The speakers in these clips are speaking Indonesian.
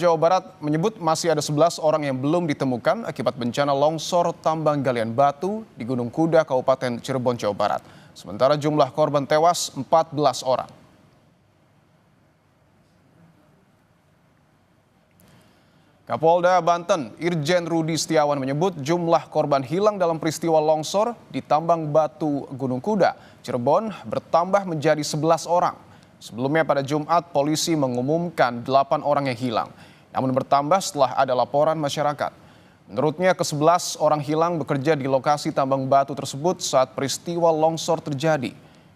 Jawa Barat menyebut masih ada 11 orang yang belum ditemukan akibat bencana longsor tambang galian batu di Gunung Kuda, Kabupaten Cirebon, Jawa Barat. Sementara jumlah korban tewas 14 orang. Kapolda Banten, Irjen Rudi Setiawan menyebut jumlah korban hilang dalam peristiwa longsor di tambang batu Gunung Kuda, Cirebon bertambah menjadi 11 orang. Sebelumnya pada Jumat, polisi mengumumkan 8 orang yang hilang. Namun bertambah setelah ada laporan masyarakat. Menurutnya ke-11 orang hilang bekerja di lokasi tambang batu tersebut saat peristiwa longsor terjadi.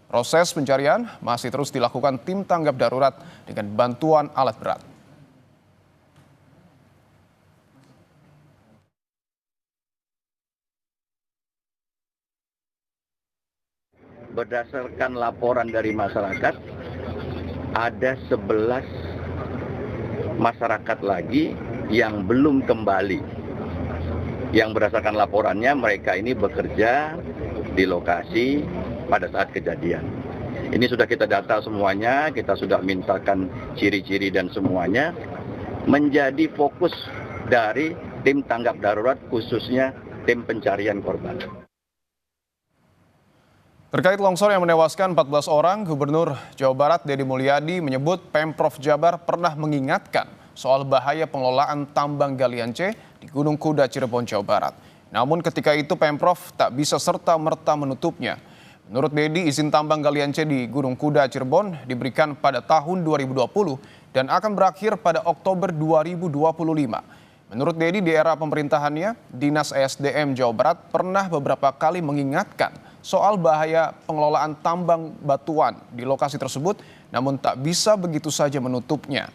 Proses pencarian masih terus dilakukan tim tanggap darurat dengan bantuan alat berat. Berdasarkan laporan dari masyarakat, ada 11 masyarakat lagi yang belum kembali. Yang berdasarkan laporannya mereka ini bekerja di lokasi pada saat kejadian. Ini sudah kita data semuanya, kita sudah mintakan ciri-ciri dan semuanya menjadi fokus dari tim tanggap darurat, khususnya tim pencarian korban. Terkait longsor yang menewaskan 14 orang, Gubernur Jawa Barat Deddy Mulyadi menyebut Pemprov Jabar pernah mengingatkan soal bahaya pengelolaan tambang galian C di Gunung Kuda, Cirebon, Jawa Barat. Namun ketika itu Pemprov tak bisa serta-merta menutupnya. Menurut Deddy, izin tambang galian C di Gunung Kuda, Cirebon diberikan pada tahun 2020 dan akan berakhir pada Oktober 2025. Menurut Deddy, di era pemerintahannya, Dinas ESDM Jawa Barat pernah beberapa kali mengingatkan soal bahaya pengelolaan tambang batuan di lokasi tersebut, namun tak bisa begitu saja menutupnya.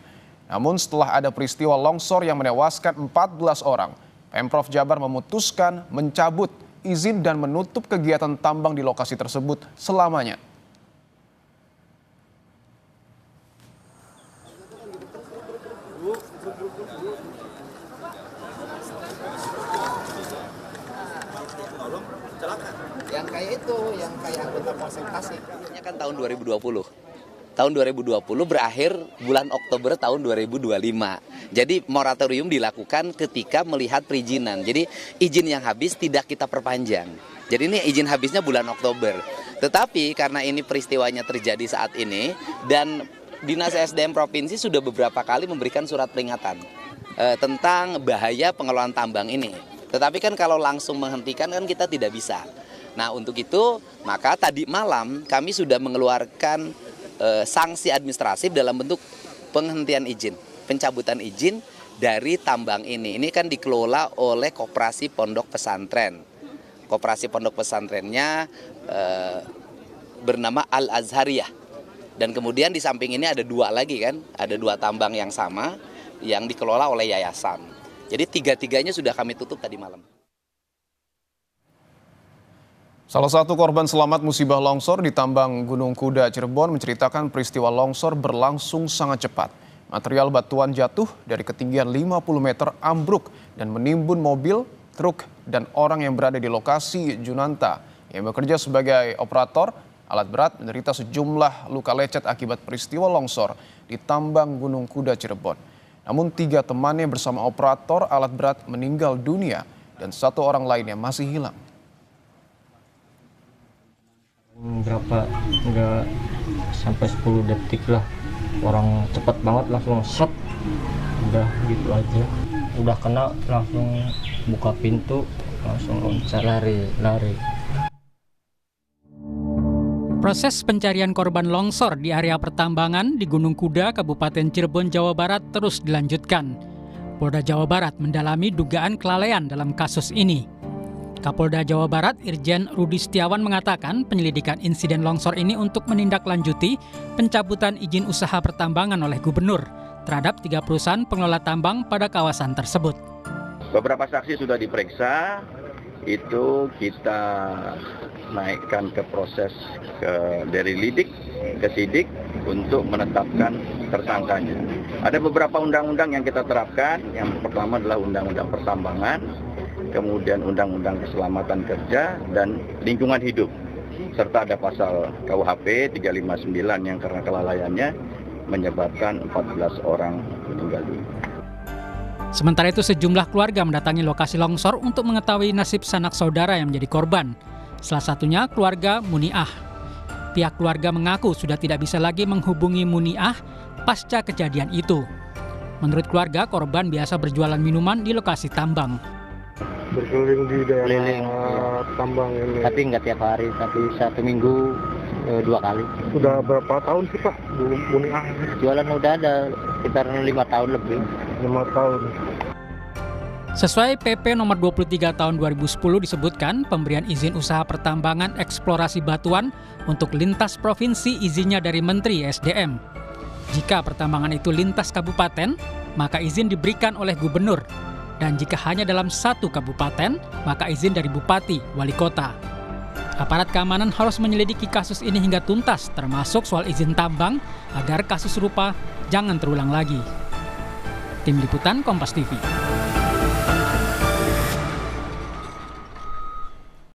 Namun setelah ada peristiwa longsor yang menewaskan 14 orang, Pemprov Jabar memutuskan mencabut izin dan menutup kegiatan tambang di lokasi tersebut selamanya. Yang kayak itu, yang kayak anggota Polsek Tasik. Ini kan tahun 2020. Tahun 2020 berakhir bulan Oktober tahun 2025. Jadi moratorium dilakukan ketika melihat perizinan. Jadi izin yang habis tidak kita perpanjang. Jadi ini izin habisnya bulan Oktober. Tetapi karena ini peristiwanya terjadi saat ini dan Dinas SDM Provinsi sudah beberapa kali memberikan surat peringatan tentang bahaya pengelolaan tambang ini. Tetapi kan kalau langsung menghentikan kan kita tidak bisa. Nah untuk itu maka tadi malam kami sudah mengeluarkan sanksi administratif dalam bentuk penghentian izin, pencabutan izin dari tambang ini. Ini kan dikelola oleh Koperasi Pondok Pesantren. Koperasi Pondok Pesantrennya bernama Al-Azhariyah. Dan kemudian di samping ini ada 2 lagi kan, ada 2 tambang yang sama yang dikelola oleh yayasan. Jadi 3-tiganya sudah kami tutup tadi malam. Salah satu korban selamat musibah longsor di tambang Gunung Kuda, Cirebon menceritakan peristiwa longsor berlangsung sangat cepat. Material batuan jatuh dari ketinggian 50 meter ambruk dan menimbun mobil, truk, dan orang yang berada di lokasi. Junanta yang bekerja sebagai operator alat berat menderita sejumlah luka lecet akibat peristiwa longsor di tambang Gunung Kuda, Cirebon. Namun 3 temannya bersama operator alat berat meninggal dunia dan 1 orang lainnya masih hilang. Berapa, enggak sampai 10 detik lah, orang cepat banget langsung set, udah gitu aja, udah kena langsung buka pintu, langsung loncat lari. Proses pencarian korban longsor di area pertambangan di Gunung Kuda, Kabupaten Cirebon, Jawa Barat terus dilanjutkan. Polda Jawa Barat mendalami dugaan kelalaian dalam kasus ini. Kapolda Jawa Barat Irjen Rudi Setiawan mengatakan penyelidikan insiden longsor ini untuk menindaklanjuti pencabutan izin usaha pertambangan oleh gubernur terhadap 3 perusahaan pengelola tambang pada kawasan tersebut. Beberapa saksi sudah diperiksa, itu kita naikkan ke proses dari lidik ke sidik untuk menetapkan tersangkanya. Ada beberapa undang-undang yang kita terapkan. Yang pertama adalah Undang-Undang Pertambangan, kemudian Undang-Undang Keselamatan Kerja dan Lingkungan Hidup, serta ada pasal KUHP 359 yang karena kelalaiannya menyebabkan 14 orang meninggal dunia. Sementara itu sejumlah keluarga mendatangi lokasi longsor untuk mengetahui nasib sanak saudara yang menjadi korban. Salah satunya keluarga Muniah. Pihak keluarga mengaku sudah tidak bisa lagi menghubungi Muniah pasca kejadian itu. Menurut keluarga, korban biasa berjualan minuman di lokasi tambang. Berkeliling di daerah tambang ini. Tapi nggak tiap hari, tapi 1 minggu 2 kali. Sudah berapa tahun sih Pak Muniah? Jualan udah ada sekitar 5 tahun lebih. 5 tahun. Sesuai PP nomor 23 tahun 2010 disebutkan pemberian izin usaha pertambangan eksplorasi batuan untuk lintas provinsi izinnya dari Menteri SDM. Jika pertambangan itu lintas kabupaten, maka izin diberikan oleh gubernur. Dan jika hanya dalam satu kabupaten, maka izin dari bupati, wali kota. Aparat keamanan harus menyelidiki kasus ini hingga tuntas, termasuk soal izin tambang, agar kasus serupa jangan terulang lagi. Tim Liputan Kompas TV.